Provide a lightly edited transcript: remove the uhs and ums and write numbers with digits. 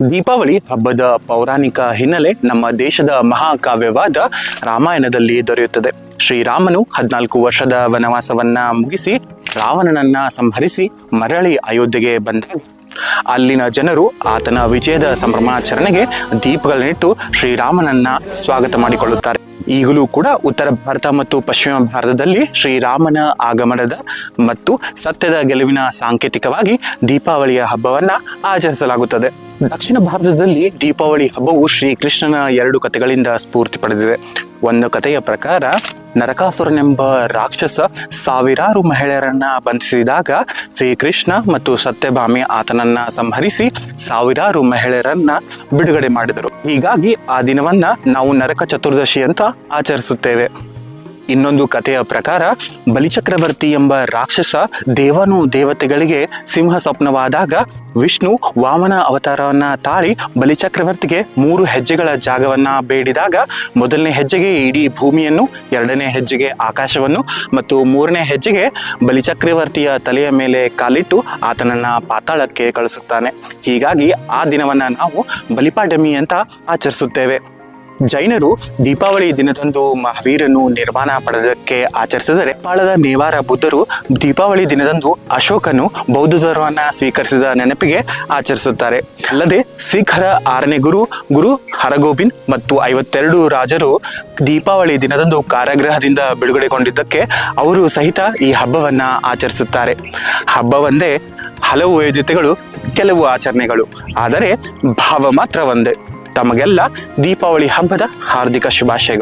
ದೀಪಾವಳಿ ಹಬ್ಬದ ಪೌರಾಣಿಕ ಹಿನ್ನೆಲೆ ನಮ್ಮ ದೇಶದ ಮಹಾಕಾವ್ಯವಾದ ರಾಮಾಯಣದಲ್ಲಿ ದೊರೆಯುತ್ತದೆ. ಶ್ರೀರಾಮನು 14 ವರ್ಷದ ವನವಾಸವನ್ನ ಮುಗಿಸಿ ರಾವಣನನ್ನ ಸಂಹರಿಸಿ ಮರಳಿ ಅಯೋಧ್ಯೆಗೆ ಬಂದಾಗ ಅಲ್ಲಿನ ಜನರು ಆತನ ವಿಜಯದ ಸಂಭ್ರಮಾಚರಣೆಗೆ ದೀಪಗಳನ್ನಿಟ್ಟು ಶ್ರೀರಾಮನನ್ನ ಸ್ವಾಗತ ಮಾಡಿಕೊಳ್ಳುತ್ತಾರೆ. ಈಗಲೂ ಕೂಡ ಉತ್ತರ ಭಾರತ ಮತ್ತು ಪಶ್ಚಿಮ ಭಾರತದಲ್ಲಿ ಶ್ರೀರಾಮನ ಆಗಮನದ ಮತ್ತು ಸತ್ಯದ ಗೆಲುವಿನ ಸಾಂಕೇತಿಕವಾಗಿ ದೀಪಾವಳಿಯ ಹಬ್ಬವನ್ನ ಆಚರಿಸಲಾಗುತ್ತದೆ. ದಕ್ಷಿಣ ಭಾರತದಲ್ಲಿ ದೀಪಾವಳಿ ಹಬ್ಬವು ಶ್ರೀಕೃಷ್ಣನ 2 ಕಥೆಗಳಿಂದ ಸ್ಫೂರ್ತಿ ಪಡೆದಿದೆ. ಒಂದು ಕಥೆಯ ಪ್ರಕಾರ ನರಕಾಸುರನೆಂಬ ರಾಕ್ಷಸ ಸಾವಿರಾರು ಮಹಿಳೆಯರನ್ನ ಬಂಧಿಸಿದಾಗ ಶ್ರೀಕೃಷ್ಣ ಮತ್ತು ಸತ್ಯಭಾಮೆ ಆತನನ್ನ ಸಂಹರಿಸಿ ಸಾವಿರಾರು ಮಹಿಳೆಯರನ್ನ ಬಿಡುಗಡೆ ಮಾಡಿದರು. ಹೀಗಾಗಿ ಆ ದಿನವನ್ನ ನಾವು ನರಕ ಚತುರ್ದಶಿ ಅಂತ ಆಚರಿಸುತ್ತೇವೆ. ಇನ್ನೊಂದು ಕಥೆಯ ಪ್ರಕಾರ ಬಲಿಚಕ್ರವರ್ತಿ ಎಂಬ ರಾಕ್ಷಸ ದೇವನು ದೇವತೆಗಳಿಗೆ ಸಿಂಹ ಸ್ವಪ್ನವಾದಾಗ ವಿಷ್ಣು ವಾಮನ ಅವತಾರವನ್ನ ತಾಳಿ ಬಲಿಚಕ್ರವರ್ತಿಗೆ 3 ಹೆಜ್ಜೆಗಳ ಜಾಗವನ್ನ ಬೇಡಿದಾಗ ಮೊದಲನೇ ಹೆಜ್ಜೆಗೆ ಇಡೀ ಭೂಮಿಯನ್ನು, 2ನೇ ಹೆಜ್ಜೆಗೆ ಆಕಾಶವನ್ನು ಮತ್ತು 3ನೇ ಹೆಜ್ಜೆಗೆ ಬಲಿಚಕ್ರವರ್ತಿಯ ತಲೆಯ ಮೇಲೆ ಕಾಲಿಟ್ಟು ಆತನನ್ನ ಪಾತಾಳಕ್ಕೆ ಕಳಿಸುತ್ತಾನೆ. ಹೀಗಾಗಿ ಆ ದಿನವನ್ನ ನಾವು ಬಲಿಪಾಡ್ಯಮಿ ಅಂತ ಆಚರಿಸುತ್ತೇವೆ. ಜೈನರು ದೀಪಾವಳಿ ದಿನದಂದು ಮಹಾವೀರನು ನಿರ್ವಾಣ ಪಡೆದಕ್ಕೆ ಆಚರಿಸಿದರೆ, ನೇಪಾಳದ ನೇವಾರ ಬುದ್ಧರು ದೀಪಾವಳಿ ದಿನದಂದು ಅಶೋಕನು ಬೌದ್ಧ ಧರ್ಮವನ್ನ ಸ್ವೀಕರಿಸಿದ ನೆನಪಿಗೆ ಆಚರಿಸುತ್ತಾರೆ. ಅಲ್ಲದೆ ಸಿಖ್ಖರ 6ನೇ ಗುರು ಹರಗೋಬಿಂದ್ ಮತ್ತು 52 ರಾಜರು ದೀಪಾವಳಿ ದಿನದಂದು ಕಾರಾಗೃಹದಿಂದ ಬಿಡುಗಡೆಗೊಂಡಿದ್ದಕ್ಕೆ ಅವರು ಸಹಿತ ಈ ಹಬ್ಬವನ್ನ ಆಚರಿಸುತ್ತಾರೆ. ಹಬ್ಬವೊಂದೇ, ಹಲವು ವೈವಿಧ್ಯತೆಗಳು, ಕೆಲವು ಆಚರಣೆಗಳು, ಆದರೆ ಭಾವ ಮಾತ್ರ ಒಂದೇ. ತಮಗೆಲ್ಲ ದೀಪಾವಳಿ ಹಬ್ಬದ ಹಾರ್ದಿಕ ಶುಭಾಶಯಗಳು.